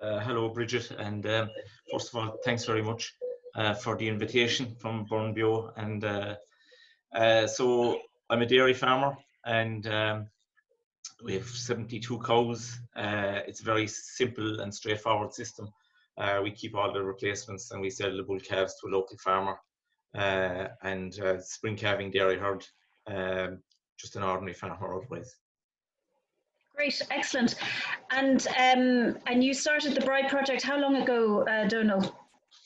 Hello, Bridget, and first of all, thanks very much for the invitation from Burn Bio. And so I'm a dairy farmer, and we have 72 cows. It's a very simple and straightforward system. We keep all the replacements and we sell the bull calves to a local farmer, and spring calving dairy herd, just an ordinary farmer otherwise. Great, excellent. And you started the Bride project how long ago, Donal?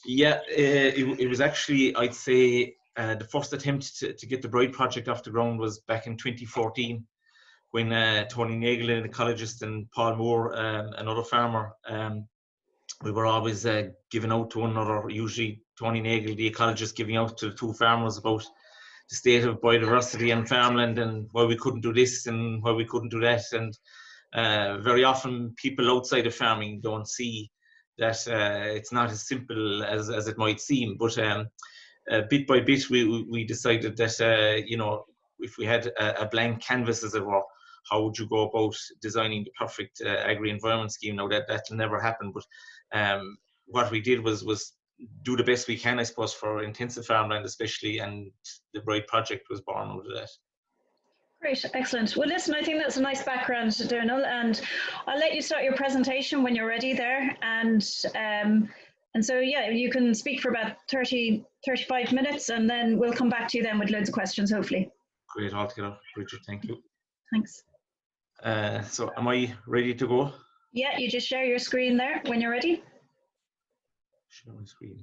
Yeah, it was actually, I'd say, the first attempt to get the Bride project off the ground was back in 2014, when Tony Nagel, an ecologist, and Paul Moore, another farmer, we were always giving out to one another, usually Tony Nagel, the ecologist, giving out to the two farmers about the state of biodiversity and farmland and why we couldn't do this and why we couldn't do that. And very often people outside of farming don't see that it's not as simple as it might seem. But bit by bit, we decided that, you know, if we had a blank canvas, as it were, how would you go about designing the perfect agri-environment scheme? Now that'll never happen. But what we did was do the best we can, I suppose, for intensive farmland especially, and the Bride project was born out of that. Great, excellent. Well, listen, I think that's a nice background, Donal, and I'll let you start your presentation when you're ready there. And so, yeah, you can speak for about 35 minutes, and then we'll come back to you then with loads of questions, hopefully. Great, altogether, Bridget, thank you. Thanks. So am I ready to go? Yeah, you just share your screen there when you're ready. Share my screen.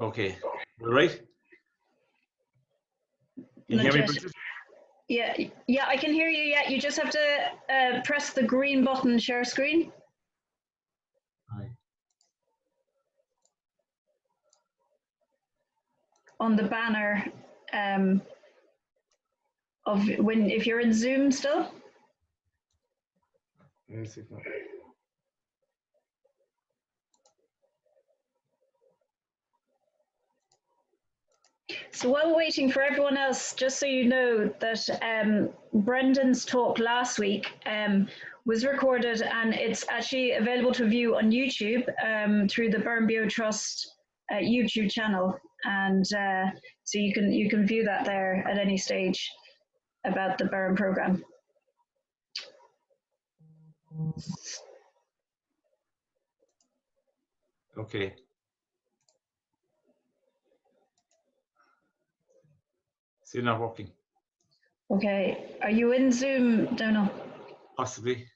Okay, all right. Can you hear me, Bridget? Yeah, I can hear you. Yeah, you just have to press the green button, share screen. Hi. On the banner of if you're in Zoom still. Yes, if not. So while we're waiting for everyone else, just so you know that Brendan's talk last week was recorded and it's actually available to view on YouTube through the Burn Bio Trust YouTube channel, and so you can view that there at any stage about the Burn program. Okay. Still not working. Okay, are you in Zoom, Donal? Possibly,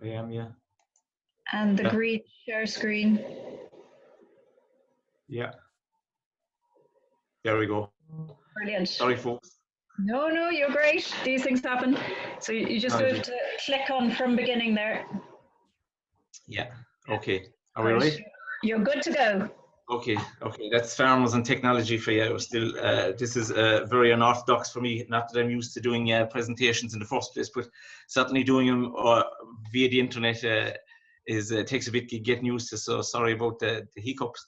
I am, yeah. And the green share screen. Yeah. There we go. Brilliant. Sorry, folks. No, you're great. These things happen. So you just have to click on from beginning there. Yeah. Okay. Are we ready? You're good to go. Okay. That's farmers and technology for you. Still, this is very unorthodox for me. Not that I'm used to doing presentations in the first place, but certainly doing them via the internet takes a bit getting used to. So sorry about the hiccups.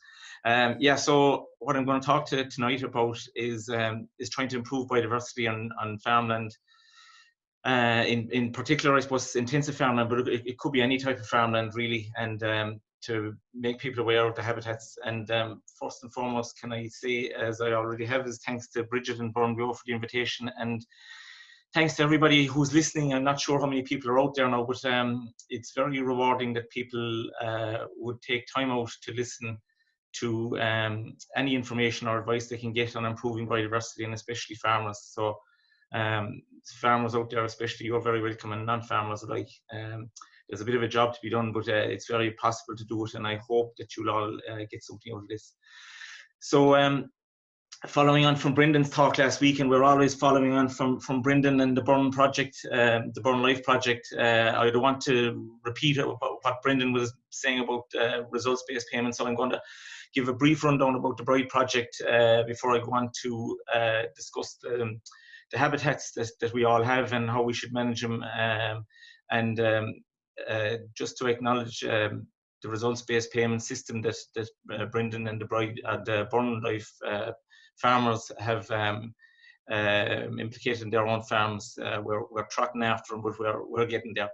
Yeah. So what I'm going to talk to tonight about is trying to improve biodiversity on farmland. In particular, I suppose intensive farmland, but it could be any type of farmland really, and to make people aware of the habitats. And first and foremost, can I say, as I already have, is thanks to Bridget and Burn Bio for the invitation, and thanks to everybody who's listening. I'm not sure how many people are out there now, but it's very rewarding that people would take time out to listen to any information or advice they can get on improving biodiversity, and especially farmers. So farmers out there especially, you're very welcome, and non-farmers alike. There's a bit of a job to be done, but it's very possible to do it, and I hope that you'll all get something out of this. So following on from Brendan's talk last week, and we're always following on from Brendan and the Burn project, the Burn Life project, I don't want to repeat what Brendan was saying about results-based payments, so I'm going to give a brief rundown about the Bride project before I go on to discuss the habitats that we all have and how we should manage them, and just to acknowledge the results-based payment system that Brendan and the Burn Life farmers have implicated in their own farms. We're trotting after them, but we're getting there.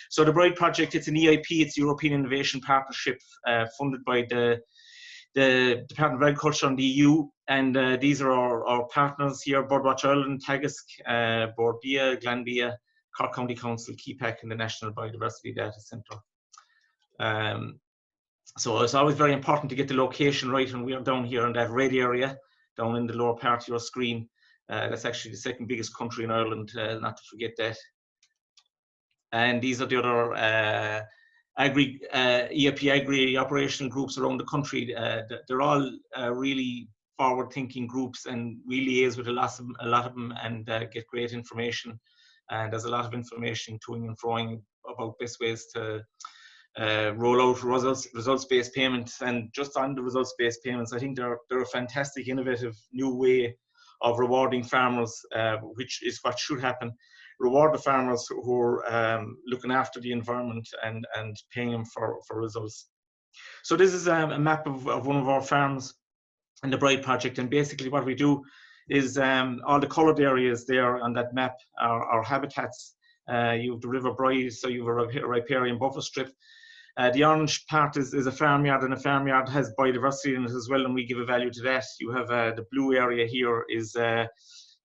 So the Bride Project, it's an EIP, it's European Innovation Partnership, funded by the Department of Agriculture and the EU, and these are our partners here: Birdwatch Ireland, Teagasc, Bord Bia, Glanbia, Cork County Council, KEPAC, and the National Biodiversity Data Centre. So it's always very important to get the location right, and we are down here in that red area, down in the lower part of your screen. That's actually the second biggest country in Ireland, not to forget that. And these are the other EIP Agri operational groups around the country. They're all really forward-thinking groups, and we liaise with a lot of them and get great information. And there's a lot of information toing and froing about best ways to roll out results-based payments. And just on the results-based payments, I think they're a fantastic, innovative new way of rewarding farmers, which is what should happen. Reward the farmers who are looking after the environment and paying them for results. So this is a map of one of our farms in the Bride Project, and basically what we do is all the coloured areas there on that map are habitats. You have the River Bride, so you have a riparian buffer strip. The orange part is a farmyard, and a farmyard has biodiversity in it as well, and we give a value to that. You have the blue area here is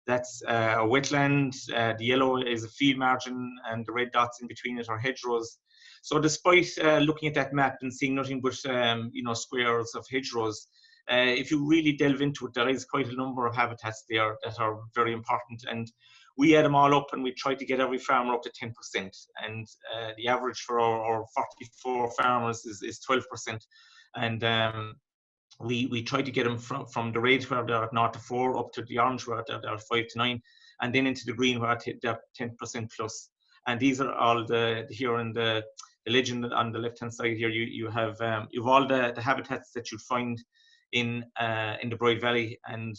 that's a wetland, the yellow is a field margin, and the red dots in between it are hedgerows. So despite looking at that map and seeing nothing but squares of hedgerows, if you really delve into it, there is quite a number of habitats there that are very important, and we add them all up and we try to get every farmer up to 10%, and the average for our 44 farmers is 12%, and we try to get them from the red where they're at 0 to 4 up to the orange where they're 5 to 9, and then into the green where they're 10% plus. And these are all here in the legend on the left hand side here. You have all the habitats that you'd find in the Bride Valley, and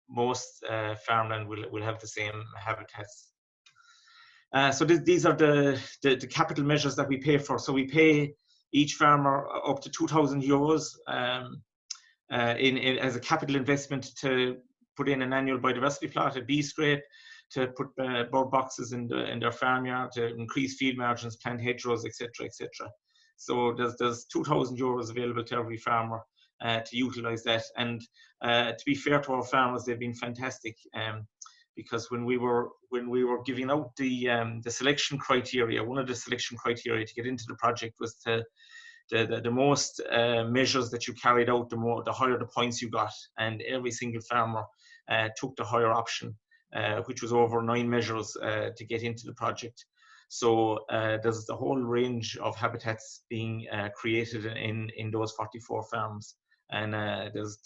most farmland will have the same habitats. So these are the capital measures that we pay for. So we pay each farmer up to €2,000 as a capital investment to put in an annual biodiversity plot, a bee scrape, to put bird boxes in their farmyard, to increase field margins, plant hedgerows, etc., etc. So there's €2,000 available to every farmer to utilise that. And to be fair to our farmers, they've been fantastic, because when we were giving out the selection criteria, one of the selection criteria to get into the project was the most measures that you carried out, the higher the points you got, and every single farmer took the higher option, which was over 9 measures to get into the project. So there's the whole range of habitats being created in those 44 farms, and there's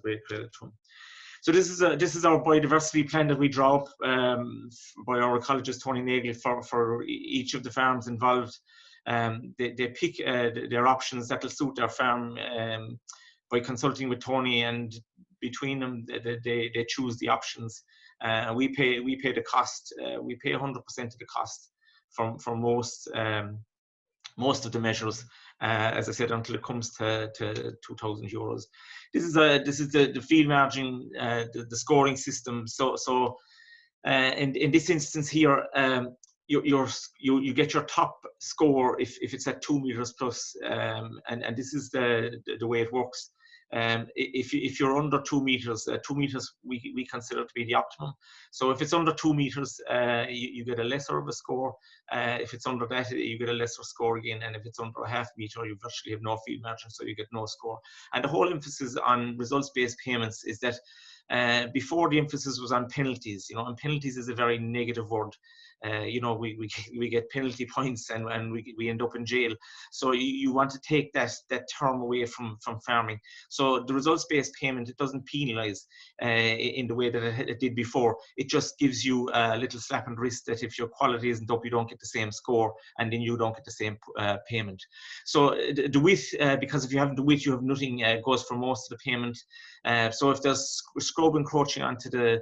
great credit to them. So this is our biodiversity plan that we draw up by our ecologist Tony Nagle for each of the farms involved. They pick their options that will suit their farm by consulting with Tony, and between them they choose the options. We pay the cost. We pay 100% of the cost for most of the measures, as I said, until it comes to €2,000. This is the field margin, the scoring system. So in this instance here, you get your top score if it's at 2 meters plus, and this is the way it works. If you're under 2 meters, 2 meters we consider to be the optimum. So if it's under 2 meters, you get a lesser of a score. If it's under that, you get a lesser score again. And if it's under a half meter, you virtually have no field margin, so you get no score. And the whole emphasis on results-based payments is that before, the emphasis was on penalties. And penalties is a very negative word. We get penalty points and we end up in jail. So you want to take that term away from farming. So the results-based payment, it doesn't penalise in the way that it did before. It just gives you a little slap on the wrist that if your quality isn't up, you don't get the same score, and then you don't get the same payment. So the width, because if you have the width, you have nothing, goes for most of the payment. So if there's scrub encroaching onto the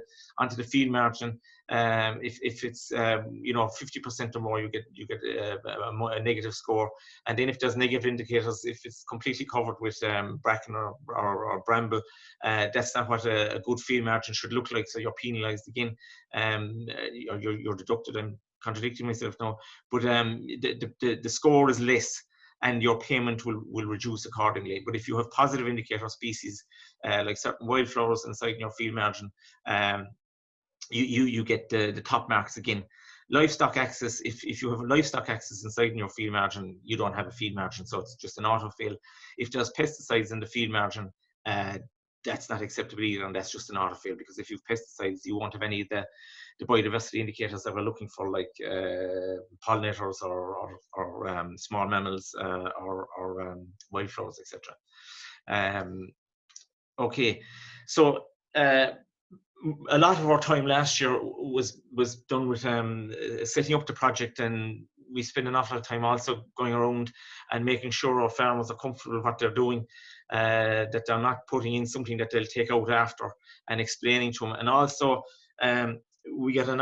field margin, If it's 50% or more, you get a negative score. And then if there's negative indicators, if it's completely covered with bracken or bramble, that's not what a good field margin should look like. So you're penalised again, you're deducted. I'm contradicting myself now, but the score is less, and your payment will reduce accordingly. But if you have positive indicator species, like certain wildflowers inside your field margin, you get the top marks again. Livestock access, if you have a livestock access inside in your field margin, you don't have a field margin, so it's just an auto fail. If there's pesticides in the field margin, that's not acceptable either, and that's just an auto fail, because if you've pesticides, you won't have any of the biodiversity indicators that we're looking for, like pollinators or small mammals or wildflowers, etc. Okay, so a lot of our time last year was done with setting up the project, and we spend an awful lot of time also going around and making sure our farmers are comfortable with what they're doing, that they're not putting in something that they'll take out after, and explaining to them. And also we get a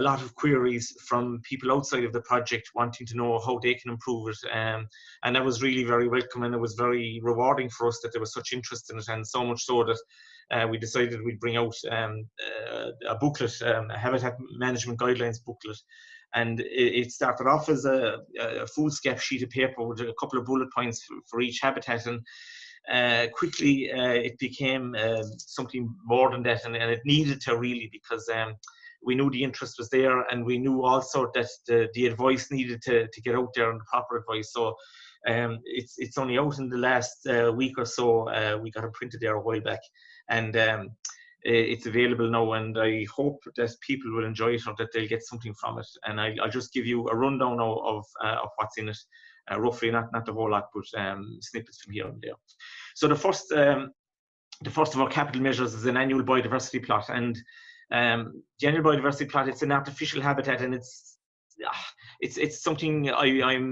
lot of queries from people outside of the project wanting to know how they can improve it, and that was really very welcome, and it was very rewarding for us that there was such interest in it, and so much so that we decided we'd bring out a booklet, a habitat management guidelines booklet. And it started off as a foolscap sheet of paper with a couple of bullet points for each habitat, and quickly it became something more than that, and it needed to, really, because we knew the interest was there, and we knew also that the advice needed to get out there, and the proper advice. So it's only out in the last week or so. We got it printed there a while back, and it's available now, and I hope that people will enjoy it, or that they'll get something from it. And I'll just give you a rundown now of what's in it, roughly, not the whole lot, but snippets from here and there. So the first of our capital measures is an annual biodiversity plot, and the annual biodiversity plot, it's an artificial habitat, and it's something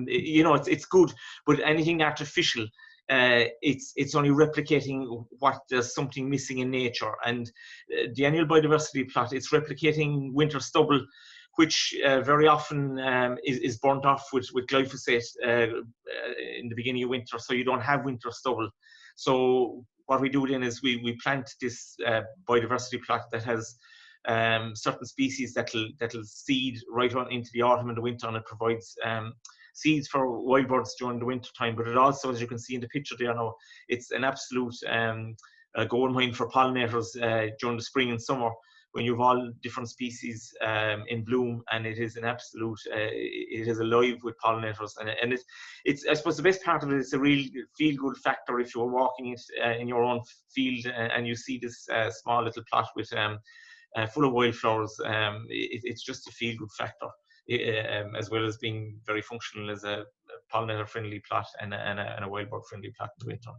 it's good, but anything artificial, it's only replicating what there's something missing in nature. And the annual biodiversity plot, it's replicating winter stubble, which very often is burnt off with glyphosate in the beginning of winter, so you don't have winter stubble. So what we do then is we plant this biodiversity plot that has certain species that'll seed right on into the autumn and the winter, and it provides seeds for wild birds during the winter time. But it also, as you can see in the picture there now, it's an absolute gold mine for pollinators during the spring and summer, when you have all different species in bloom, and it is an absolute, it is alive with pollinators. And it's I suppose the best part of it is a real feel-good factor if you're walking it in your own field and you see this small little plot with full of wildflowers. It's just a feel-good factor, as well as being very functional as a pollinator-friendly plot and a wild bird-friendly plot in the winter.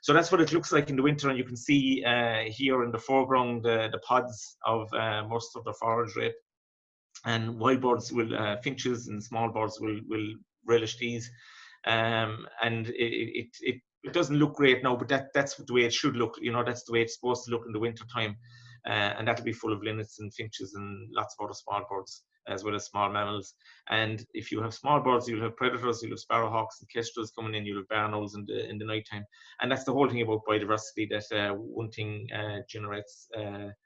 So that's what it looks like in the winter, and you can see here in the foreground the pods of most of the forage rape, and wild birds will, finches and small birds will relish these, and it doesn't look great now, but that's the way it should look. That's the way it's supposed to look in the winter time, and that'll be full of linnets and finches and lots of other small birds, as well as small mammals. And if you have small birds, you'll have predators, you'll have sparrowhawks and kestrels coming in, you'll have barn owls in the night time. And that's the whole thing about biodiversity, that one thing generates,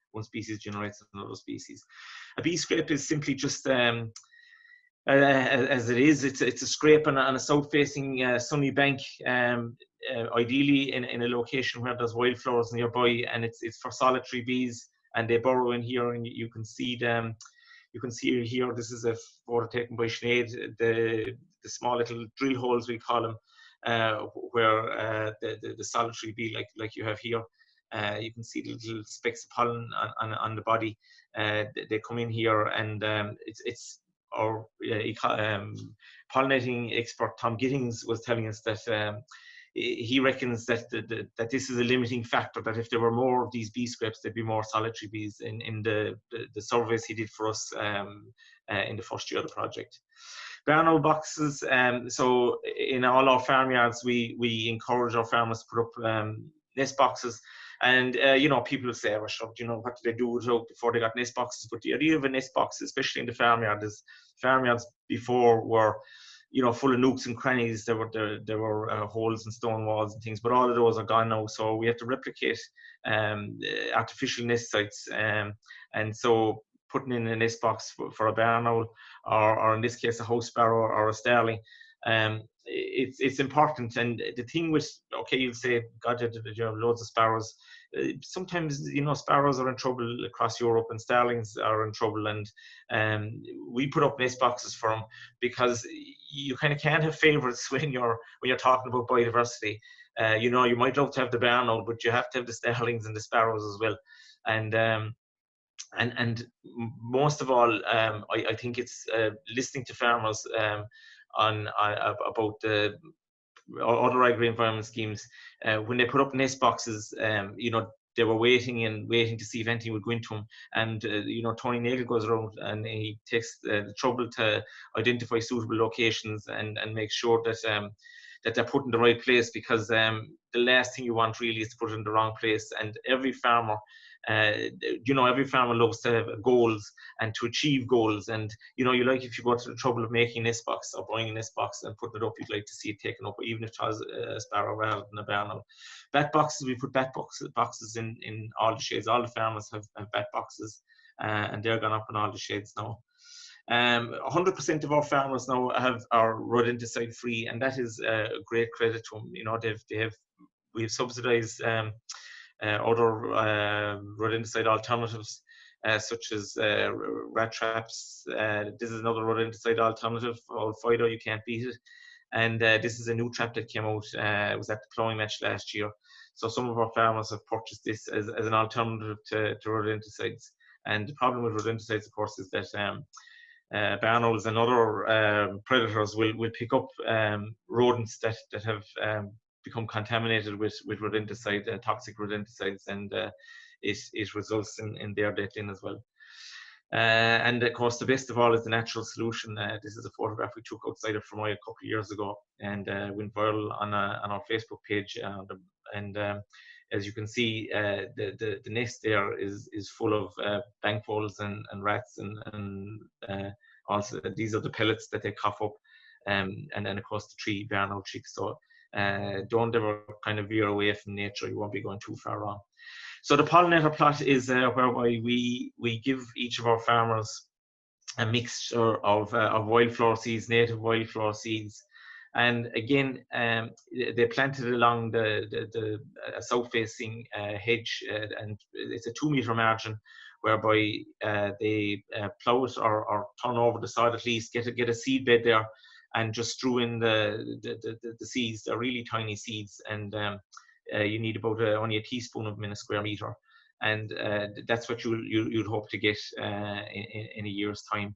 one species generates another species. A bee scrape is simply just, as it is, it's a scrape on a south-facing sunny bank, ideally in a location where there's wildflowers nearby, and it's for solitary bees, and they burrow in here, and you can see them. You can see here, this is a photo taken by Sinead, the small little drill holes, we call them, where the solitary bee, like you have here, you can see the little specks of pollen on the body. They come in here, and it's our pollinating expert Tom Gittings was telling us that he reckons that that this is a limiting factor, that if there were more of these bee scrapes, there'd be more solitary bees in the surveys he did for us in the first year of the project. Barn owl boxes, so in all our farmyards, we encourage our farmers to put up nest boxes. And you know, people will say, "Oh, sure, you know, what did they do before they got nest boxes?" But the idea of a nest box, especially in the farmyard, is farmyards before were, you know, full of nooks and crannies. There were holes and stone walls and things, but all of those are gone now. So we have to replicate artificial nest sites, and so putting in a nest box for a barn owl, or in this case a house sparrow or a starling, it's important. And the thing with, okay, you'll say, God, you have loads of sparrows. Sometimes, you know, sparrows are in trouble across Europe, and starlings are in trouble, and we put up nest boxes for them, because you kind of can't have favorites when you're talking about biodiversity. You know, you might love to have the barn owl, but you have to have the starlings and the sparrows as well. And most of all, I think it's listening to farmers about the other agri-environment schemes. When they put up nest boxes, you know, they were waiting to see if anything would go into them. And you know, Tony Nagle goes around and he takes the trouble to identify suitable locations and make sure that that they're put in the right place, because the last thing you want really is to put it in the wrong place. And every farmer, you know, every farmer loves to have goals and to achieve goals. And you know, you like, if you go to the trouble of making a nest box or buying a nest box and putting it up, you'd like to see it taken up, even if it has a sparrow rather than a barn owl. Bat boxes, we put bat boxes in all the shades. All the farmers have bat boxes, and they're gone up in all the shades now. 100% of our farmers now are rodenticide free, and that is a great credit to them. You know, we've subsidized other rodenticide alternatives, such as rat traps. This is another rodenticide alternative called Fido. You can't beat it. And this is a new trap that came out. It was at the ploughing match last year. So some of our farmers have purchased this as an alternative to rodenticides. And the problem with rodenticides, of course, is that barn owls and other predators will pick up rodents that have become contaminated with rodenticide, toxic rodenticides, and it results in their death as well. And of course, the best of all is the natural solution. This is a photograph we took outside of Fermoy a couple of years ago, and went viral on our Facebook page. As you can see, the nest there is full of bankvoles and rats, and also these are the pellets that they cough up, and then of course the 3 barn owl chicks. So don't ever kind of veer away from nature. You won't be going too far wrong. So the pollinator plot is whereby we give each of our farmers a mixture of wildflower seeds, native wildflower seeds. And again, they planted along the south-facing hedge, and it's a 2-meter margin, whereby they plough it or turn over the sod at least, get a seed bed there, and just strew in the seeds. They're really tiny seeds, and you need about only a teaspoon of them in a square meter, and that's what you'd hope to get in a year's time.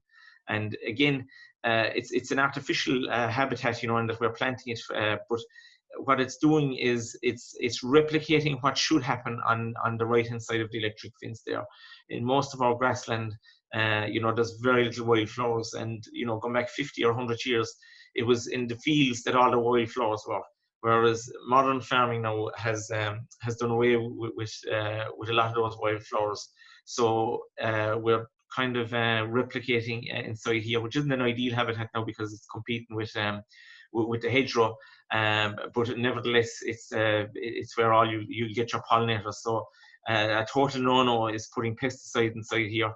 And again, it's an artificial habitat, you know, and that we're planting it, but what it's doing is it's replicating what should happen on the right hand side of the electric fence there. In most of our grassland, you know, there's very little wildflowers, and you know, going back 50 or 100 years, it was in the fields that all the wildflowers were. Whereas modern farming now has done away with a lot of those wildflowers. So we're kind of replicating inside here, which isn't an ideal habitat now because it's competing with the hedgerow. But nevertheless, it's where all you get your pollinators. So a total no-no is putting pesticide inside here.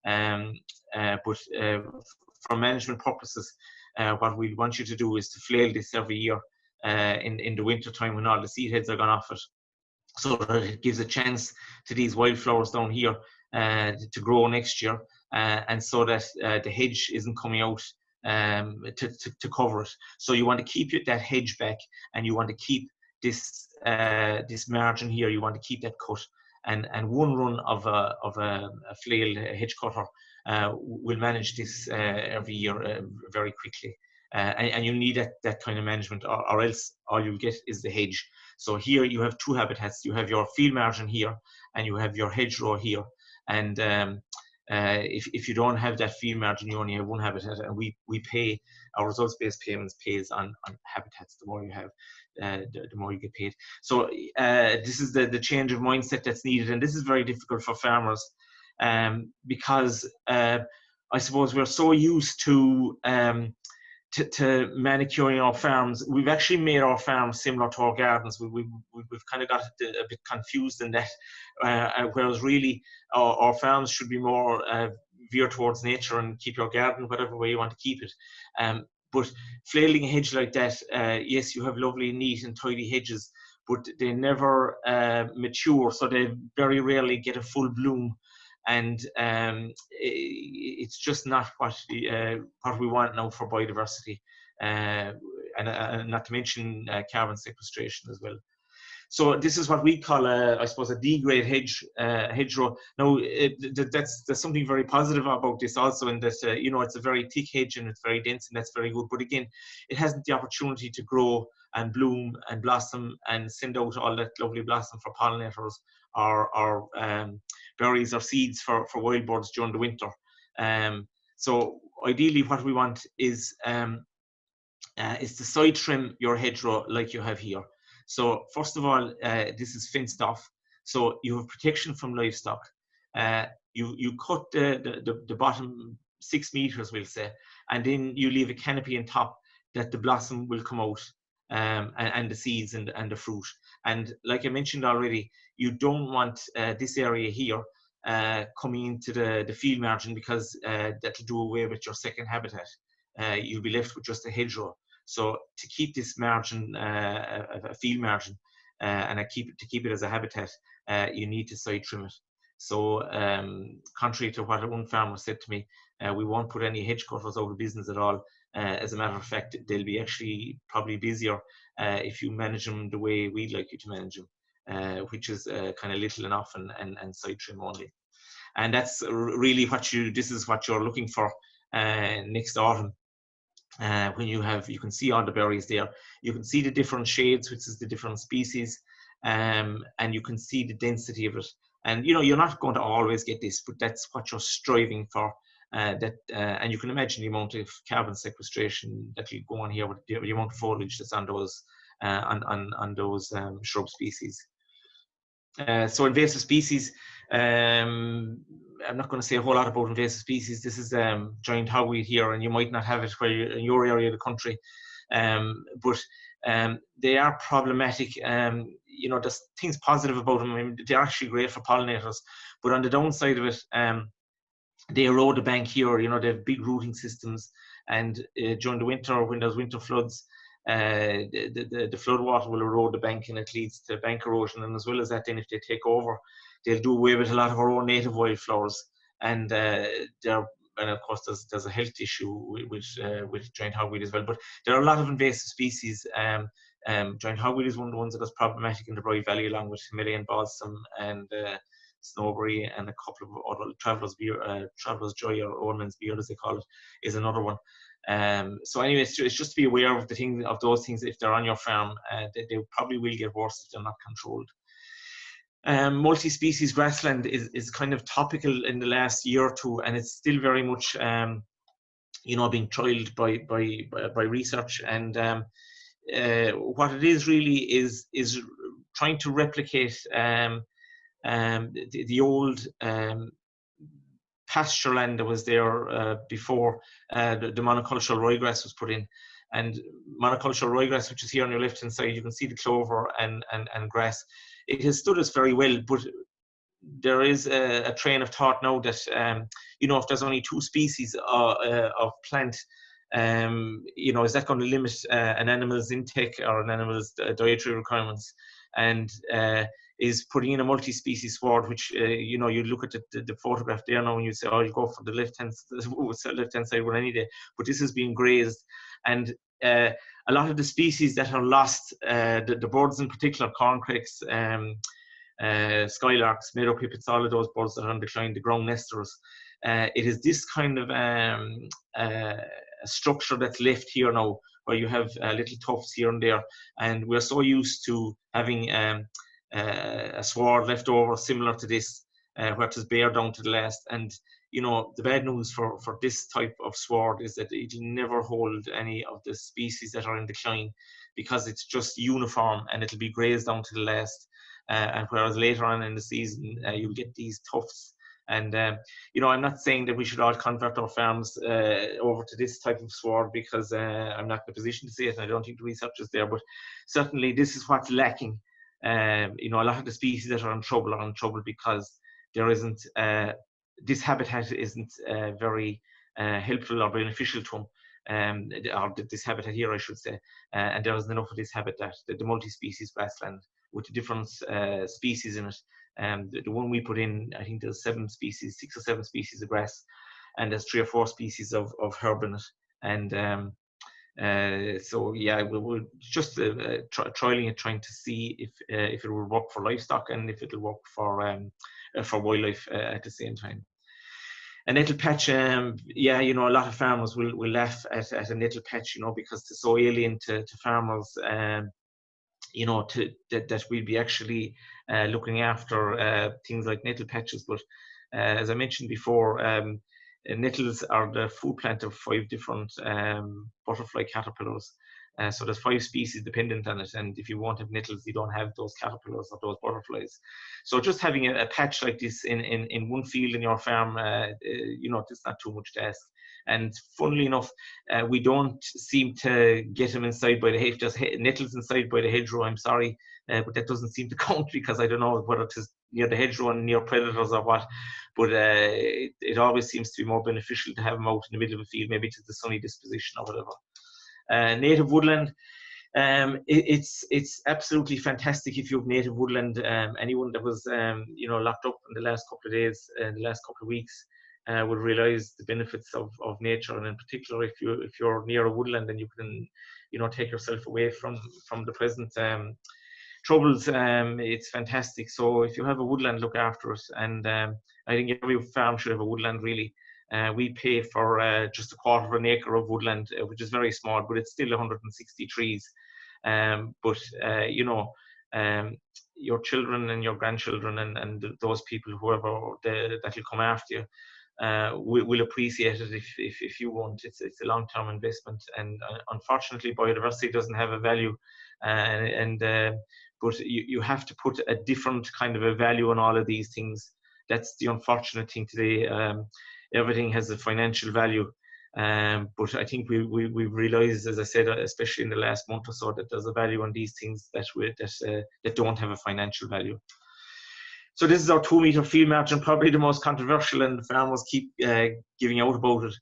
But for management purposes, what we want you to do is to flail this every year in the winter time when all the seed heads are gone off it, so that it gives a chance to these wildflowers down here to grow next year, and so that the hedge isn't coming out to cover it. So you want to keep that hedge back, and you want to keep this this margin here. You want to keep that cut, and one run of a flailed hedge cutter will manage this every year very quickly. And you need that kind of management, or else all you'll get is the hedge. So here you have 2 habitats. You have your field margin here, and you have your hedgerow here. And If you don't have that field margin, you only have one habitat, and we pay, our results-based payments pays on habitats. The more you have, the more you get paid. So this is the change of mindset that's needed, and this is very difficult for farmers, because I suppose we're so used to manicuring our farms. We've actually made our farms similar to our gardens. We've kind of got a bit confused in that, whereas really our farms should be more veered towards nature and keep your garden whatever way you want to keep it. But flailing a hedge like that, yes, you have lovely, neat and tidy hedges, but they never mature, so they very rarely get a full bloom. And it's just not what we want now for biodiversity, and not to mention carbon sequestration as well. So this is what we call, I suppose, a D-grade hedgerow. Now, there's something very positive about this also, in that you know, it's a very thick hedge and it's very dense, and that's very good. But again, it hasn't the opportunity to grow and bloom and blossom and send out all that lovely blossom for pollinators, or berries or seeds for wild birds during the winter. So ideally, what we want is to side trim your hedgerow like you have here. So first of all, this is fenced off, so you have protection from livestock. You cut the bottom 6 meters, we'll say, and then you leave a canopy on top that the blossom will come out, and the seeds and the fruit. And like I mentioned already, you don't want this area here coming into the field margin, because that'll do away with your second habitat. You'll be left with just a hedgerow. So to keep this margin, a field margin, and to keep it as a habitat, you need to side trim it. So contrary to what one farmer said to me, we won't put any hedge cutters out of business at all. As a matter of fact, they'll be actually probably busier if you manage them the way we'd like you to manage them, which is kind of little enough and side trim only. And that's really this is what you're looking for next autumn. When you can see all the berries there, you can see the different shades, which is the different species, and you can see the density of it. And you know, you're not going to always get this, but that's what you're striving for. And you can imagine the amount of carbon sequestration that will go on here with the amount of foliage that's on those shrub species. So invasive species, I'm not going to say a whole lot about invasive species. This is giant hogweed here, and you might not have it in your area of the country, but they are problematic. You know, there's things positive about them. I mean, they're actually great for pollinators, but on the downside of it, they erode the bank here. You know, they have big rooting systems, and during the winter, when there's winter floods, the flood water will erode the bank, and it leads to bank erosion. And as well as that, then if they take over, they'll do away with a lot of our own native wildflowers, and of course there's a health issue with giant hogweed as well. But there are a lot of invasive species. Giant hogweed is one of the ones that is problematic in the Bride Valley, along with Himalayan balsam and snowberry, and a couple of other traveller's joy, or old man's beard as they call it, is another one. So anyway, it's just to be aware of those things. If they're on your farm, they probably will get worse if they're not controlled. Multi-species grassland is kind of topical in the last year or two, and it's still very much you know, being trialed by research. And what it is really is trying to replicate the old pasture land that was there before the monocultural ryegrass was put in. And monocultural ryegrass, which is here on your left hand side, you can see the clover and grass. It has stood us very well, but there is a train of thought now that you know, if there's only 2 species of plant, you know, is that going to limit an animal's intake or an animal's dietary requirements? And is putting in a multi-species sward, which you know, you look at the photograph there now and you say, oh, you go for the left-hand side one any day. But this is being grazed, and a lot of the species that are lost, the birds in particular, corncrakes, skylarks, meadow pipits, all of those birds that are on decline, the ground nesters, it is this kind of structure that's left here now, where you have little tufts here and there, and we're so used to having a sward left over similar to this, where it is bare down to the last. And you know, the bad news for this type of sward is that it will never hold any of the species that are in decline, because it's just uniform and it'll be grazed down to the last. And whereas later on in the season, you'll get these tufts. And, you know, I'm not saying that we should all convert our farms over to this type of sward, because I'm not in a position to say it, and I don't think the research is there, but certainly this is what's lacking. You know, a lot of the species that are in trouble because there isn't, this habitat isn't very helpful or beneficial to them, or this habitat here, I should say, and there isn't enough of this habitat, the multi-species grassland with the different species in it. The one we put in, I think there's 6 or 7 species of grass, and there's 3 or 4 species of herb in it. And so yeah, we're just trialing it, trying to see if it will work for livestock and if it'll work for wildlife at the same time. A nettle patch, yeah, you know, a lot of farmers will laugh at a nettle patch, you know, because it's so alien to farmers. You know, that we'll be actually looking after things like nettle patches. But as I mentioned before, nettles are the food plant of 5 different butterfly caterpillars. So there's 5 species dependent on it, and if you won't have nettles, you don't have those caterpillars or those butterflies. So just having a patch like this in one field in your farm, you know, it's not too much to ask. And funnily enough, we don't seem to get them inside by the hedge. There's nettles inside by the hedgerow, I'm sorry, but that doesn't seem to count, because I don't know whether it's near the hedgerow and near predators or what. But it always seems to be more beneficial to have them out in the middle of a field, maybe to the sunny disposition or whatever. Native woodland, it's absolutely fantastic if you have native woodland. Anyone that was you know, locked up in the last couple of days, the last couple of weeks, will realize the benefits of nature, and in particular if you're near a woodland and you can, you know, take yourself away from the present troubles. It's fantastic. So if you have a woodland, look after it. And I think every farm should have a woodland, really. We pay for just a quarter of an acre of woodland, which is very small, but it's still 160 trees. But you know, your children and your grandchildren and those people, whoever that will come after you, will appreciate it if you won't. It's a long-term investment, and unfortunately biodiversity doesn't have a value, but you have to put a different kind of a value on all of these things. That's the unfortunate thing today. Everything has a financial value, but I think we've realized, as I said, especially in the last month or so, that there's a value on these things that don't have a financial value. So this is our 2-meter field margin, probably the most controversial, and farmers keep giving out about it.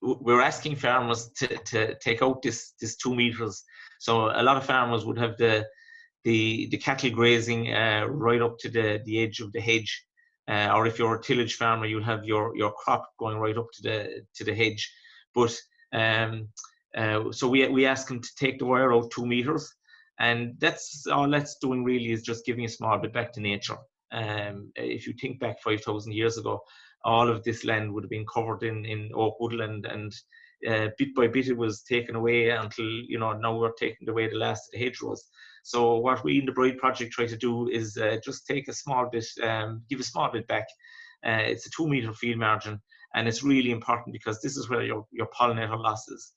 We're asking farmers to take out this 2 meters. So a lot of farmers would have the cattle grazing right up to the edge of the hedge, or if you're a tillage farmer, you'll have your crop going right up to the hedge. But so we ask them to take the wire out 2 meters. And that's all that's doing really, is just giving a small bit back to nature. If you think back 5,000 years ago, all of this land would have been covered in oak woodland, and bit by bit it was taken away until, you know, now we're taking away the last of the hedgerows. So what we in the Bride Project try to do is just take a small bit, give a small bit back. It's a 2-meter field margin, and it's really important because this is where your pollinator loss is.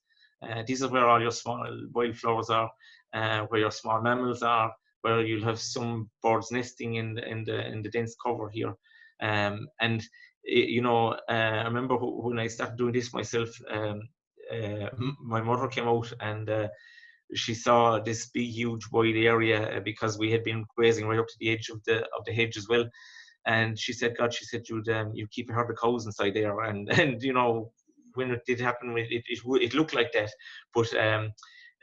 These are where all your small wildflowers are, where your small mammals are, where you'll have some birds nesting in the dense cover here. And you know, I remember when I started doing this myself, my mother came out and she saw this big, huge, wide area because we had been grazing right up to the edge of the hedge as well. And she said, God, she said, you keep a herd of cows inside there, and you know, when it did happen, it looked like that, but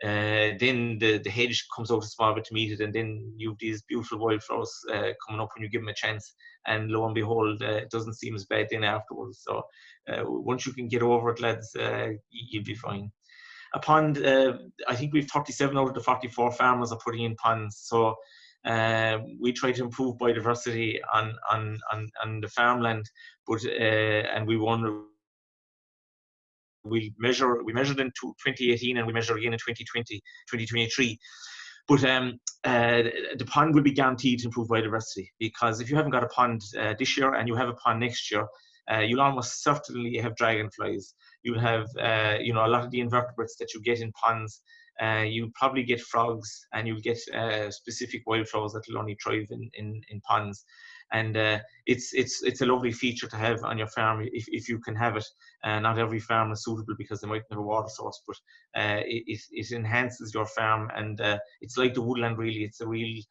then the hedge comes out a small bit to meet it, and then you have these beautiful wildflowers coming up when you give them a chance, and lo and behold, it doesn't seem as bad then afterwards. So once you can get over it, lads, you'll be fine. A pond, I think we've 37 out of the 44 farmers are putting in ponds. So we try to improve biodiversity on the farmland, but and we measured in 2018 and we measure again in 2023. But the pond will be guaranteed to improve biodiversity, because if you haven't got a pond this year and you have a pond next year, you'll almost certainly have dragonflies. You'll have, you know, a lot of the invertebrates that you get in ponds. You'll probably get frogs, and you'll get specific wildflowers that will only thrive in ponds. And it's a lovely feature to have on your farm if you can have it. Not every farm is suitable because they might have a water source, but it enhances your farm, and it's like the woodland really. It's a real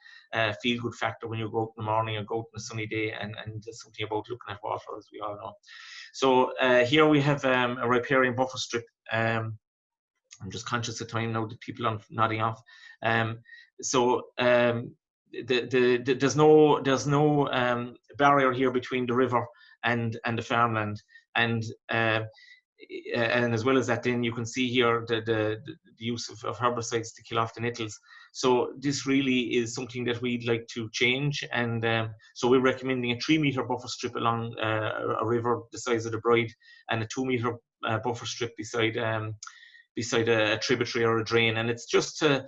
feel-good factor when you go out in the morning or go out on a sunny day, and there's something about looking at water, as we all know. So here we have a riparian buffer strip. I'm just conscious of time now that people are nodding off. There's no barrier here between the river and the farmland, and as well as that, then you can see here the use of herbicides to kill off the nettles. So this really is something that we'd like to change, and so we're recommending a 3-meter buffer strip along a river the size of the Bride, and a 2-meter buffer strip beside a tributary or a drain. And it's just to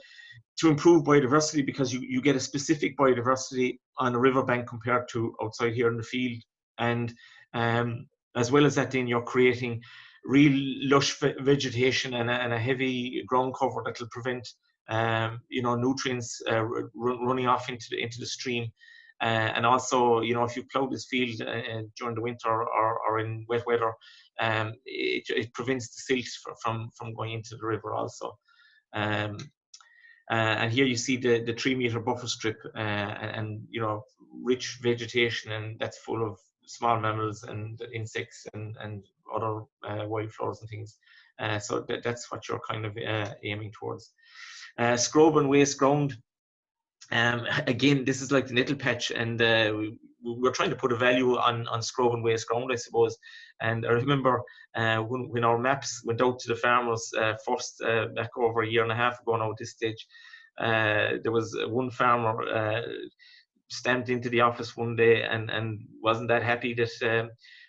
improve biodiversity, because you get a specific biodiversity on a riverbank compared to outside here in the field. And as well as that, then you're creating real lush vegetation and a heavy ground cover that will prevent you know, nutrients running off into the stream. And also, you know, if you plough this field during the winter or in wet weather, it prevents the silt from going into the river also. And here you see the 3-meter buffer strip, and you know, rich vegetation, and that's full of small mammals and insects and other wildflowers and things. So that's what you're kind of aiming towards. Scrub and waste ground. Again, this is like the nettle patch, and we're trying to put a value on scrub and waste ground, I suppose. And I remember when our maps went out to the farmers first, back over a year and a half ago now at this stage, there was one farmer stamped into the office one day and wasn't that happy that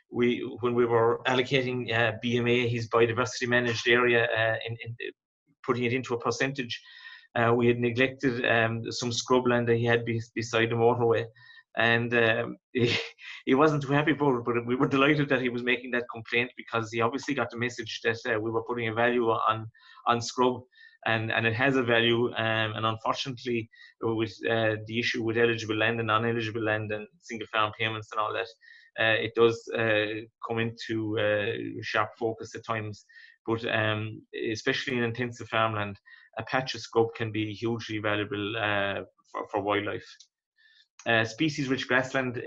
when we were allocating BMA, his biodiversity managed area, in putting it into a percentage, we had neglected some scrubland that he had beside the motorway, and he wasn't too happy about it, but we were delighted that he was making that complaint, because he obviously got the message that we were putting a value on scrub, and it has a value, and unfortunately, with the issue with eligible land and non-eligible land and single farm payments and all that, it does come into sharp focus at times. But especially in intensive farmland, a patch of scrub can be hugely valuable for wildlife. Species-rich grassland,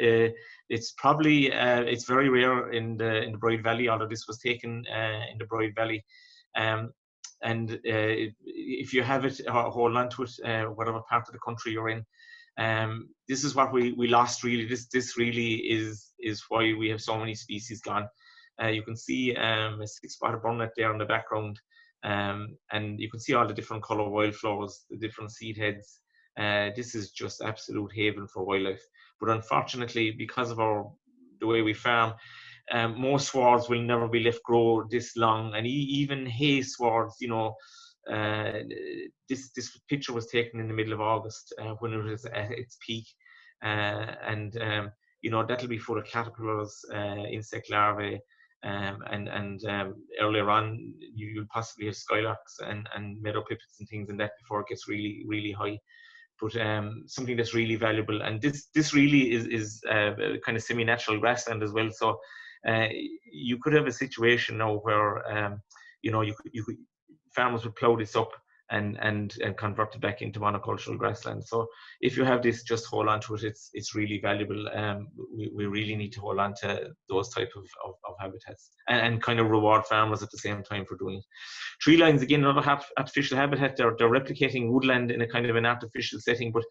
it's probably it's very rare in the Bride Valley, although this was taken in the Bride Valley. And if you have it, hold on to it, whatever part of the country you're in. This is what we lost really. This really is why we have so many species gone. You can see a 6-spotted burnet there in the background, and you can see all the different colour wildflowers, the different seed heads. This is just absolute haven for wildlife. But unfortunately, because of the way we farm, most swards will never be left grow this long, and even hay swards, you know, this picture was taken in the middle of August when it was at its peak, and you know, that'll be full of caterpillars, insect larvae, and earlier on you'll possibly have skylarks and meadow pipits and things, and that before it gets really high. But something that's really valuable, and this really is kind of semi-natural grassland as well. So you could have a situation now where you know, you could farmers would plough this up and convert it back into monocultural grassland. So if you have this, just hold on to it. It's really valuable. We really need to hold on to those type of habitats and kind of reward farmers at the same time for doing it. Tree lines, again, another artificial habitat. They're replicating woodland in a kind of an artificial setting, but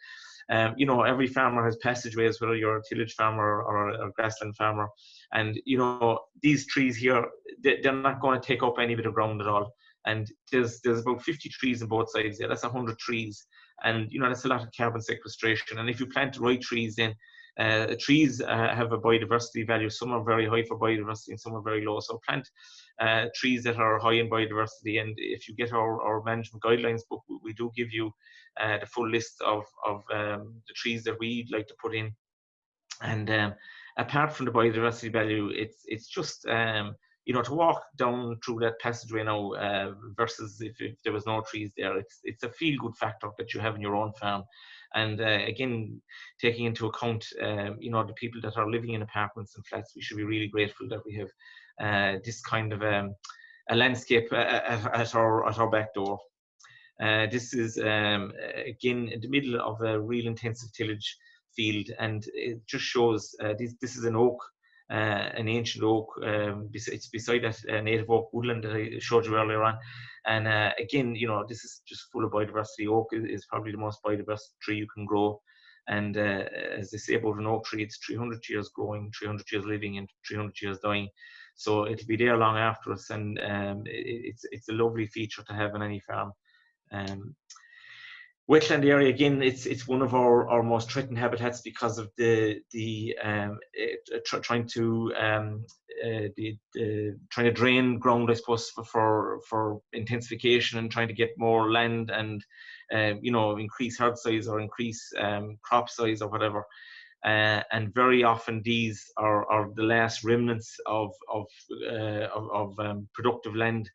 you know, every farmer has passageways, whether you're a tillage farmer or a grassland farmer, and you know, these trees here, they're not going to take up any bit of ground at all. And there's about 50 trees on both sides. Yeah, that's 100 trees, and you know, that's a lot of carbon sequestration. And if you plant the right trees, then Trees have a biodiversity value. Some are very high for biodiversity and some are very low. So plant trees that are high in biodiversity. And if you get our management guidelines book, we do give you the full list of the trees that we'd like to put in. And apart from the biodiversity value, it's just you know, to walk down through that passageway now versus if there was no trees there, it's a feel-good factor that you have in your own farm. And again, taking into account you know, the people that are living in apartments and flats, we should be really grateful that we have this kind of a landscape at our back door. This is again in the middle of a real intensive tillage field, and it just shows this is an oak, an ancient oak. It's beside that native oak woodland that I showed you earlier on. And again, you know, this is just full of biodiversity. Oak is probably the most biodiverse tree you can grow. And as they say about an oak tree, it's 300 years growing, 300 years living, and 300 years dying. So it'll be there long after us, and it's a lovely feature to have in any farm. Wetland area, again, it's one of our most threatened habitats because of trying to drain ground, I suppose, for intensification and trying to get more land and you know, increase herd size or increase crop size or whatever. And very often these are the last remnants of productive land,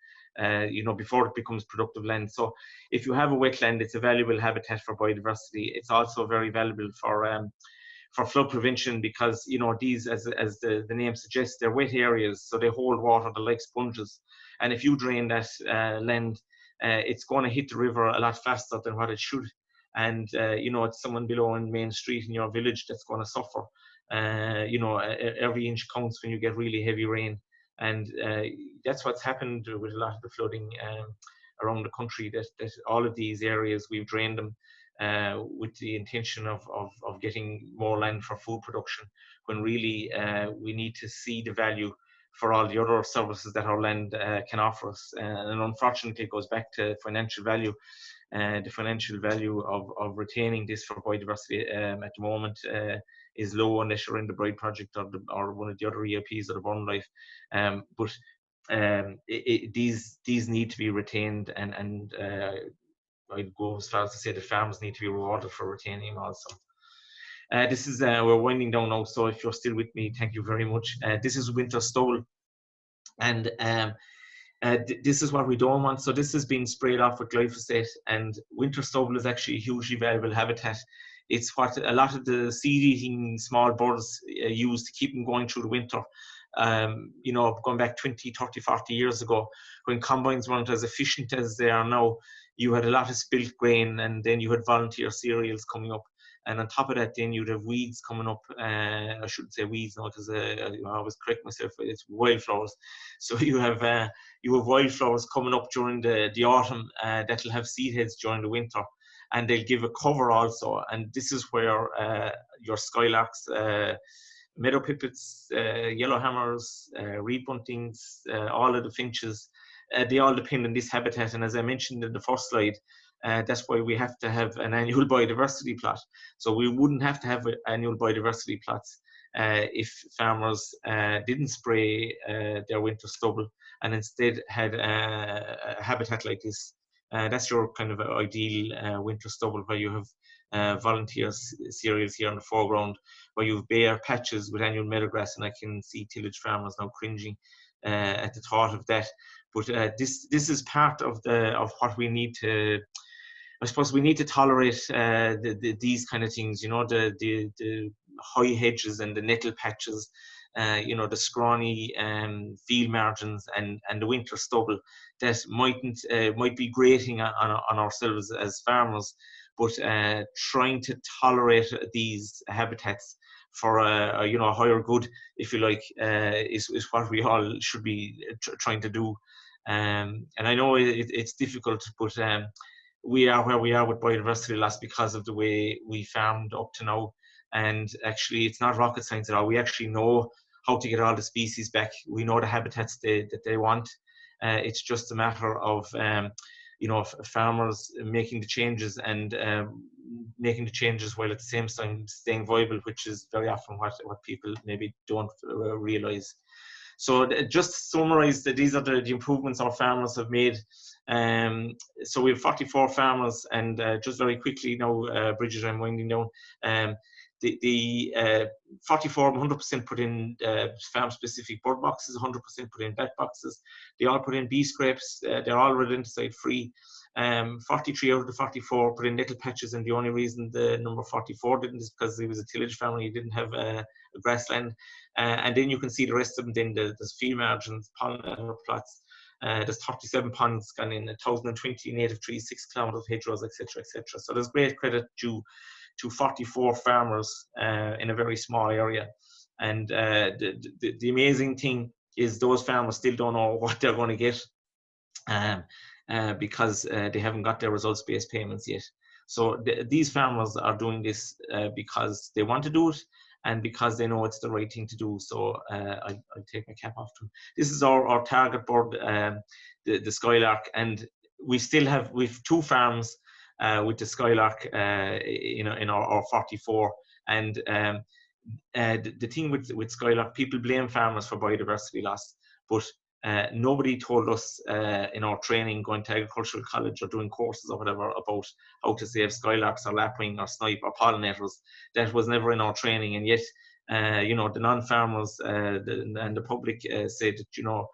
you know, before it becomes productive land. So if you have a wetland, it's a valuable habitat for biodiversity. It's also very valuable for flood prevention, because, you know, these, as the name suggests, they're wet areas, so they hold water, they're like sponges. And if you drain that land, it's going to hit the river a lot faster than what it should. And you know, it's someone below on Main Street in your village that's going to suffer. You know, every inch counts when you get really heavy rain. And that's what's happened with a lot of the flooding around the country, that all of these areas, we've drained them with the intention of getting more land for food production, when really we need to see the value for all the other services that our land can offer us. And unfortunately, it goes back to financial value. The financial value of retaining this for biodiversity at the moment is low, unless you're in the Bride project or one of the other EIPs or the Burn Life. But these need to be retained, and I'd go as far as to say the farmers need to be rewarded for retaining them also. This is we're winding down now, so if you're still with me, thank you very much. This is winter stubble, and this is what we don't want. So this has been sprayed off with glyphosate, and winter stubble is actually a hugely valuable habitat. It's what a lot of the seed-eating small birds use to keep them going through the winter. You know, going back 20, 30, 40 years ago, when combines weren't as efficient as they are now, you had a lot of spilt grain, and then you had volunteer cereals coming up. And on top of that, then you'd have weeds coming up. I shouldn't say weeds now, because I always correct myself. It's wildflowers. So you have wildflowers coming up during the autumn that'll have seed heads during the winter, and they'll give a cover also. And this is where your skylarks, meadow pipits, yellowhammers, reed buntings, all of the finches, they all depend on this habitat. And as I mentioned in the first slide, that's why we have to have an annual biodiversity plot. So we wouldn't have to have annual biodiversity plots if farmers didn't spray their winter stubble, and instead had a habitat like this. That's your kind of ideal winter stubble, where you have volunteer cereals here in the foreground, where you have bare patches with annual meadowgrass, and I can see tillage farmers now cringing at the thought of that. But this is part of what we need to. I suppose we need to tolerate these kind of things, you know, the high hedges and the nettle patches, you know, the scrawny field margins and the winter stubble that might be grating on ourselves as farmers, but trying to tolerate these habitats for you know, a higher good, if you like, is what we all should be trying to do. And I know it's difficult, but we are where we are with biodiversity loss because of the way we farmed up to now. And actually, it's not rocket science at all. We actually know how to get all the species back. We know the habitats that they want. It's just a matter of you know, farmers making the changes and making the changes while at the same time staying viable, which is very often what people maybe don't realize. So just to summarize, that these are the improvements our farmers have made. So we have 44 farmers, and just very quickly now, Bridget, I'm winding down. The 44, 100% put in farm-specific bird boxes, 100% put in vet boxes. They all put in bee scrapes. They're all rodenticide free. 43 out of the 44 put in nettle patches, and the only reason the number 44 didn't is because it was a tillage family, you didn't have a grassland. And then you can see the rest of them. Then there's field margins, pollinator plots. There's 37 ponds gone in, 1,020 native trees, 6 kilometers of hedgerows, etc., etc. So there's great credit due to 44 farmers in a very small area. And the amazing thing is those farmers still don't know what they're going to get because they haven't got their results-based payments yet. So these farmers are doing this because they want to do it and because they know it's the right thing to do. So I take my cap off to them. This is our target bird, the skylark, and we've 2 farms with the skylark in our 44. And the thing with skylark, people blame farmers for biodiversity loss, but nobody told us in our training, going to agricultural college or doing courses or whatever, about how to save skylarks or lapwing or snipe or pollinators. That was never in our training, and yet you know, the non-farmers and the public say that, you know,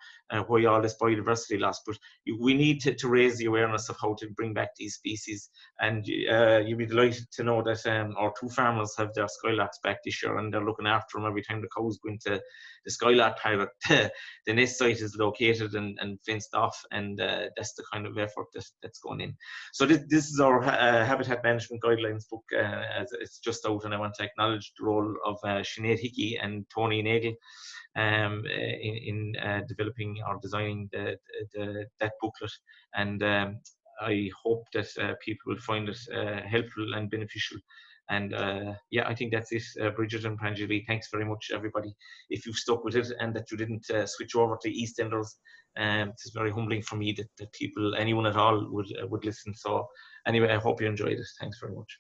why all this biodiversity loss. But we need to raise the awareness of how to bring back these species. And you'll be delighted to know that our 2 farmers have their skylarks back this year, and they're looking after them every time the cows go into the skylark paddock. The nest site is located and fenced off, and that's the kind of effort that's going in. So this is our habitat management guidelines book. As it's just out, and I want to acknowledge the role of Sinead Hickey and Tony Nagel in developing or designing that booklet. And I hope that people will find it helpful and beneficial. And yeah, I think that's it. Bridget and Pranjali, thanks very much, everybody, if you've stuck with it and that you didn't switch over to EastEnders. It's very humbling for me that people, anyone at all, would listen. So anyway, I hope you enjoyed it. Thanks very much.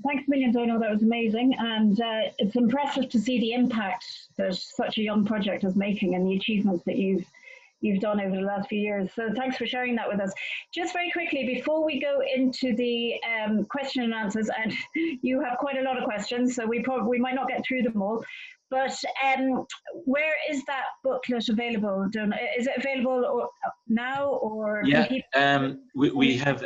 Thanks a million, Donal. That was amazing, and it's impressive to see the impact that such a young project is making and the achievements that you've done over the last few years. So thanks for sharing that with us. Just very quickly, before we go into the question and answers, and you have quite a lot of questions, so we might not get through them all. But where is that booklet available? Is it available now, or yeah? We have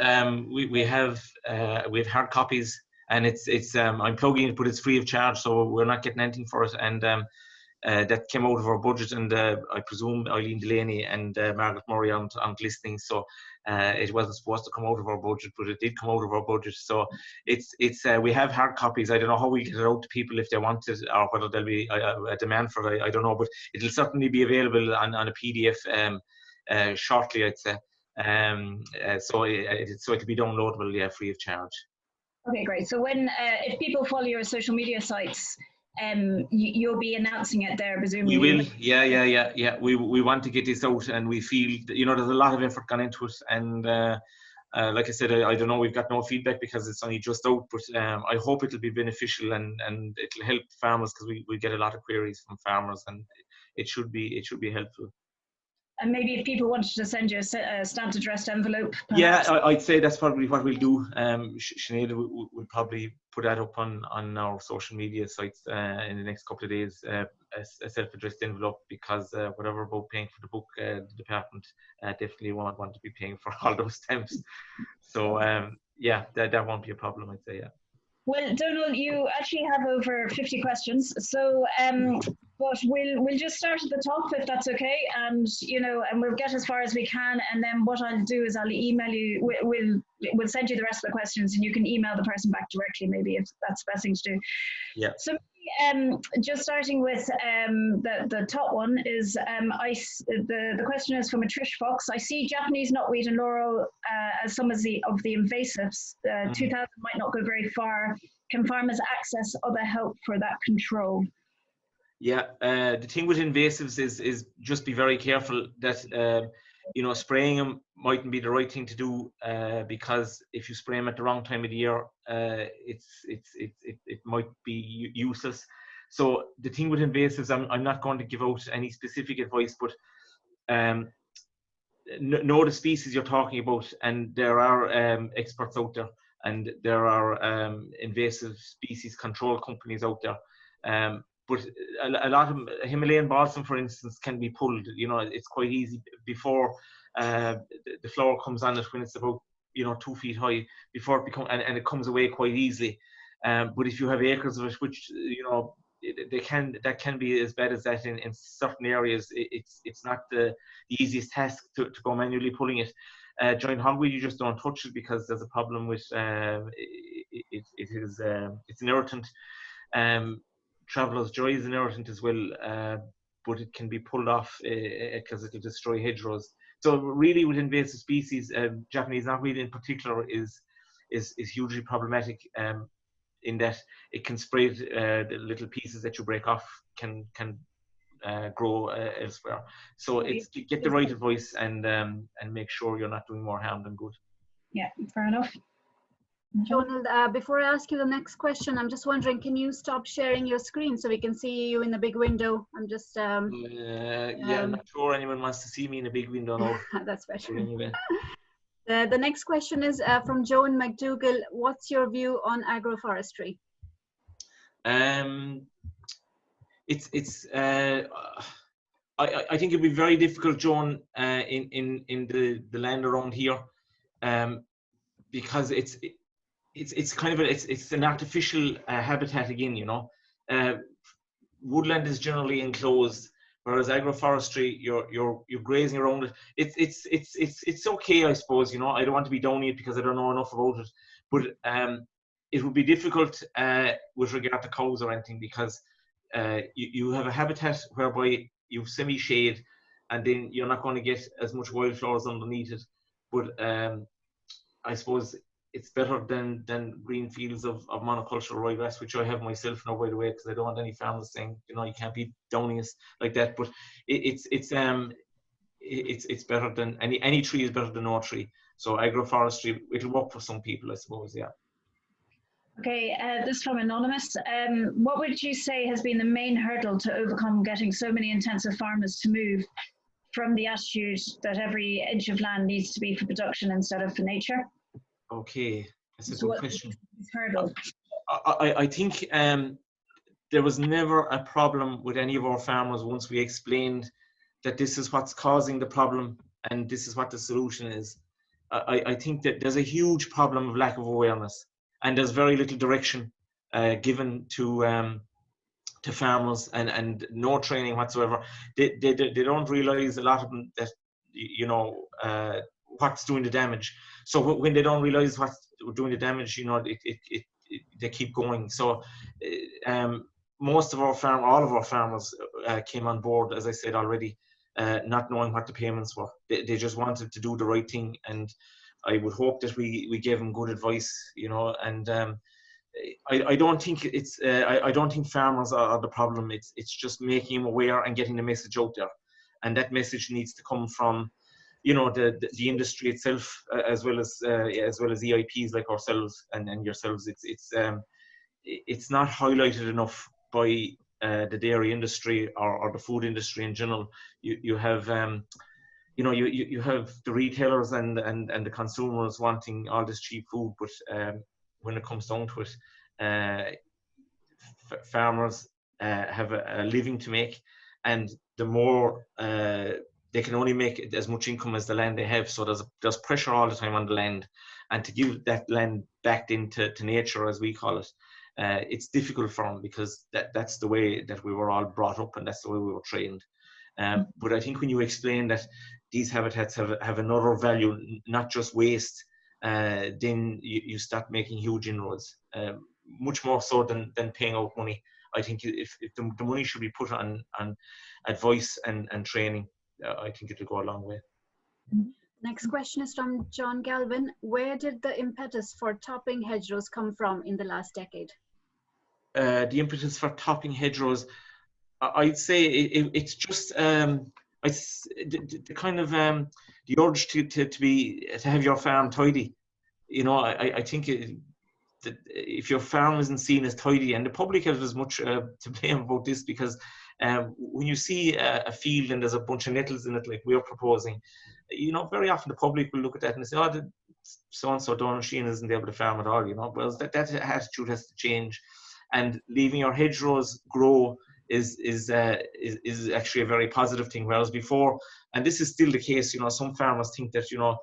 hard copies, and it's I'm plugging it, but it's free of charge, so we're not getting anything for it. And that came out of our budget, and I presume Eileen Delaney and Margaret Murray aren't listening, so it wasn't supposed to come out of our budget, but it did come out of our budget. So it's we have hard copies. I don't know how we get it out to people if they want it, or whether there'll be a demand for it. I don't know, but it'll certainly be available on a PDF shortly, I'd say. So it'll be downloadable, yeah, free of charge. Okay, great. So when if people follow your social media sites, you'll be announcing it there, presumably. We will, yeah. We want to get this out, and we feel that, you know, there's a lot of effort gone into it, and like I said, I don't know, we've got no feedback because it's only just out, but I hope it'll be beneficial and it'll help farmers, because we get a lot of queries from farmers, and it should be helpful. And maybe if people wanted to send you a stamped addressed envelope, perhaps. Yeah, I'd say that's probably what we'll do. Sinead will probably put that up on our social media sites in the next couple of days, a self-addressed envelope, because whatever about paying for the book, the department definitely won't want to be paying for all those stamps. So yeah, that won't be a problem, I'd say, yeah. Well, Donal, you actually have over 50 questions, so but we'll just start at the top, if that's okay, and and we'll get as far as we can, and then what I'll do is I'll email you. We'll send you the rest of the questions, and you can email the person back directly, maybe, if that's the best thing to do. Yeah. So just starting with the top one is the question is from a Trish Fox. I see Japanese knotweed and laurel as some of the invasives. 2000 might not go very far. Can farmers access other help for that control? Yeah, the thing with invasives is just be very careful that you know, spraying them mightn't be the right thing to do, because if you spray them at the wrong time of the year, it might be useless. So the thing with invasives, I'm not going to give out any specific advice, but know the species you're talking about, and there are experts out there, and there are invasive species control companies out there. But a lot of Himalayan balsam, for instance, can be pulled. You know, it's quite easy before the flower comes on it, when it's about, you know, 2 feet high, before it becomes, and it comes away quite easily. But if you have acres of it, which, you know, that can be as bad as that in certain areas. It's not the easiest task to go manually pulling it. Giant hogweed, you just don't touch it, because there's a problem with it's an irritant. Traveller's joy is an irritant as well, but it can be pulled off because it'll destroy hedgerows. So really, with invasive species, Japanese knotweed in particular is hugely problematic. In that it can spread, the little pieces that you break off can grow elsewhere. So it's get the right advice and make sure you're not doing more harm than good. Yeah, fair enough. Donal, before I ask you the next question, I'm just wondering, can you stop sharing your screen so we can see you in the big window? I'm just yeah, I'm not sure anyone wants to see me in a big window now. That's better. Anyway. The next question is from Joan McDougall. What's your view on agroforestry? I think it'd be very difficult, Joan, in the land around here, because it's kind of it's an artificial habitat again. You know, woodland is generally enclosed, whereas agroforestry, you're grazing around it. It's okay, I suppose. You know, I don't want to be downing it because I don't know enough about it, but it would be difficult with regard to cows or anything, because you have a habitat whereby you've semi-shade, and then you're not going to get as much wildflowers underneath it. But I suppose it's better than green fields of monocultural ryegrass, which I have myself now, by the way, because I don't want any farmers saying, you know, you can't be downing us like that. But it's better than any tree is better than no tree. So agroforestry, it'll work for some people, I suppose. Yeah. Okay, this from Anonymous. What would you say has been the main hurdle to overcome getting so many intensive farmers to move from the attitude that every inch of land needs to be for production instead of for nature? Okay, that's a good question. Hurdle? I think there was never a problem with any of our farmers once we explained that this is what's causing the problem and this is what the solution is. I think that there's a huge problem of lack of awareness, and there's very little direction given to farmers, and no training whatsoever. They don't realize, a lot of them, that, you know, what's doing the damage. So when they don't realize what's doing the damage, you know, they keep going. So most of our all of our farmers came on board, as I said already, not knowing what the payments were. They just wanted to do the right thing, and I would hope that we gave them good advice, you know. And I don't think it's I don't think farmers are the problem. It's just making them aware and getting the message out there, and that message needs to come from, you know, the industry itself, as well as EIPs like ourselves and yourselves. It's not highlighted enough by the dairy industry or the food industry in general. You have you know, you have the retailers and the consumers wanting all this cheap food, but when it comes down to it, farmers have a living to make, and the more they can only make as much income as the land they have. So there's pressure all the time on the land, and to give that land back into nature, as we call it, it's difficult for them, because that's the way that we were all brought up, and that's the way we were trained. But I think when you explain that these habitats have another value, not just waste, then you start making huge inroads, much more so than paying out money. I think if the money should be put on advice and training, I think it'll go a long way. Next question is from John Galvin. Where did the impetus for topping hedgerows come from in the last decade? The impetus for topping hedgerows, I'd say it's just the kind of the urge to have your farm tidy. You know, I think that if your farm isn't seen as tidy, and the public has as much to blame about this, because when you see a field and there's a bunch of nettles in it, like we're proposing, you know, very often the public will look at that and say, oh, so-and-so Donal Sheehan isn't able to farm at all, you know. Well, that attitude has to change, and leaving your hedgerows grow is actually a very positive thing. Whereas before, and this is still the case, you know, some farmers think that, you know,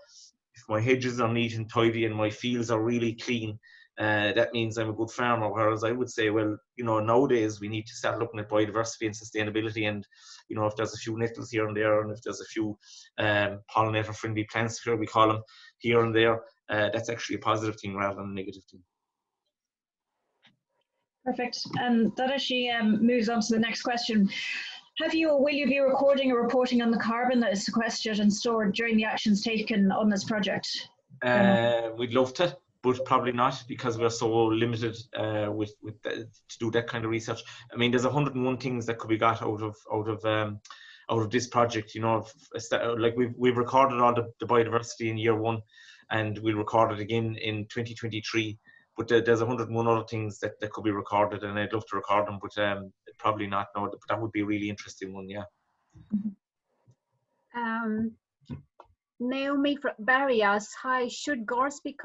if my hedges are neat and tidy and my fields are really clean, that means I'm a good farmer. Whereas I would say, well, you know, nowadays we need to start looking at biodiversity and sustainability, and, you know, if there's a few nettles here and there, and if there's a few pollinator friendly plants, here we call them, here and there, that's actually a positive thing rather than a negative thing. Perfect. And that actually moves on to the next question. Have you or will you be recording or reporting on the carbon that is sequestered and stored during the actions taken on this project? We'd love to, but probably not, because we're so limited to do that kind of research. I mean, there's 101 things that could be got out of this project. You know, like we've recorded all the biodiversity in year 1, and we'll record it again in 2023. But there's 101 other things that could be recorded, and I'd love to record them, but probably not. No, but that would be a really interesting one, yeah. Naomi Barry asks, hi, should gorse be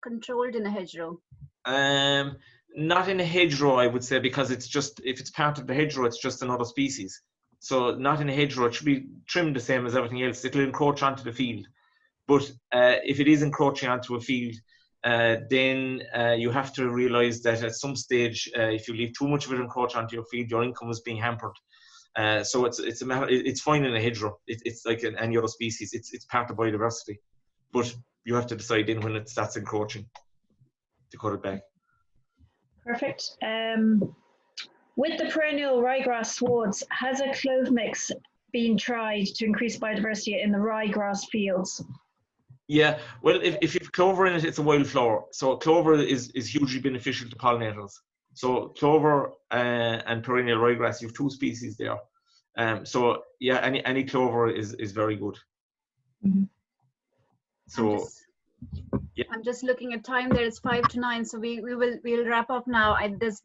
controlled in a hedgerow? Not in a hedgerow, I would say, because it's just, if it's part of the hedgerow, it's just another species. So not in a hedgerow. It should be trimmed the same as everything else. It'll encroach onto the field. But if it is encroaching onto a field, then you have to realise that at some stage, if you leave too much of it encroach onto your field, your income is being hampered. So it's a matter. It's fine in a hedgerow. It's like any other species. It's part of biodiversity, but you have to decide then when it starts encroaching to cut it back. Perfect. With the perennial ryegrass swards, has a clove mix been tried to increase biodiversity in the ryegrass fields? Yeah, well, if you've clover in it, it's a wildflower. So clover is hugely beneficial to pollinators. So clover and perennial ryegrass, you have 2 species there. So yeah, any clover is very good. Mm-hmm. So yeah. I'm just looking at time there. It's 5 to 9, so we'll wrap up now. There's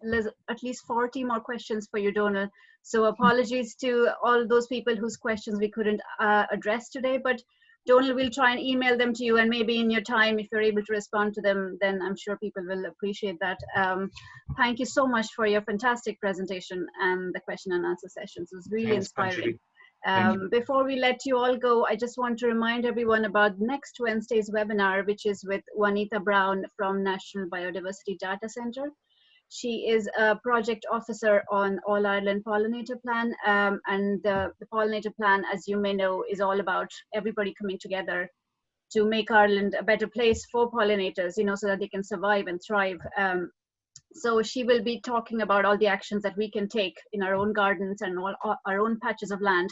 at least 40 more questions for you, Donal. So apologies to all those people whose questions we couldn't address today, but Donal, we'll try and email them to you, and maybe in your time, if you're able to respond to them, then I'm sure people will appreciate that. Thank you so much for your fantastic presentation and the question and answer sessions. It was really inspiring. Before we let you all go, I just want to remind everyone about next Wednesday's webinar, which is with Juanita Brown from National Biodiversity Data Centre. She is a project officer on All Ireland Pollinator Plan, and the Pollinator Plan, as you may know, is all about everybody coming together to make Ireland a better place for pollinators, you know, so that they can survive and thrive. So she will be talking about all the actions that we can take in our own gardens and all our own patches of land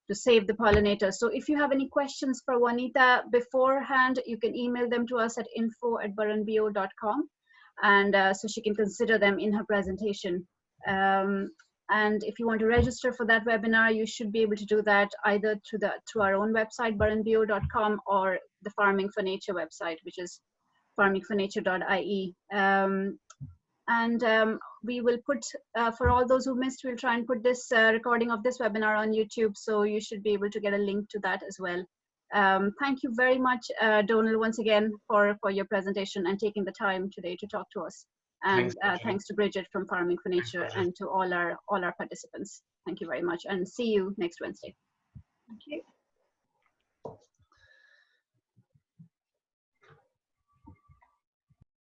to save the pollinators. So if you have any questions for Juanita beforehand, you can email them to us at info@burrenbio.com. And so she can consider them in her presentation. And if you want to register for that webinar, you should be able to do that either through our own website, burrenbio.com, or the Farming for Nature website, which is farmingfornature.ie. We will put, for all those who missed, we'll try and put this recording of this webinar on YouTube, so you should be able to get a link to that as well. Thank you very much, Donal, once again for your presentation and taking the time today to talk to us. And thanks to Bridget from Farming for Nature, and to all our participants. Thank you very much, and see you next Wednesday. Thank you.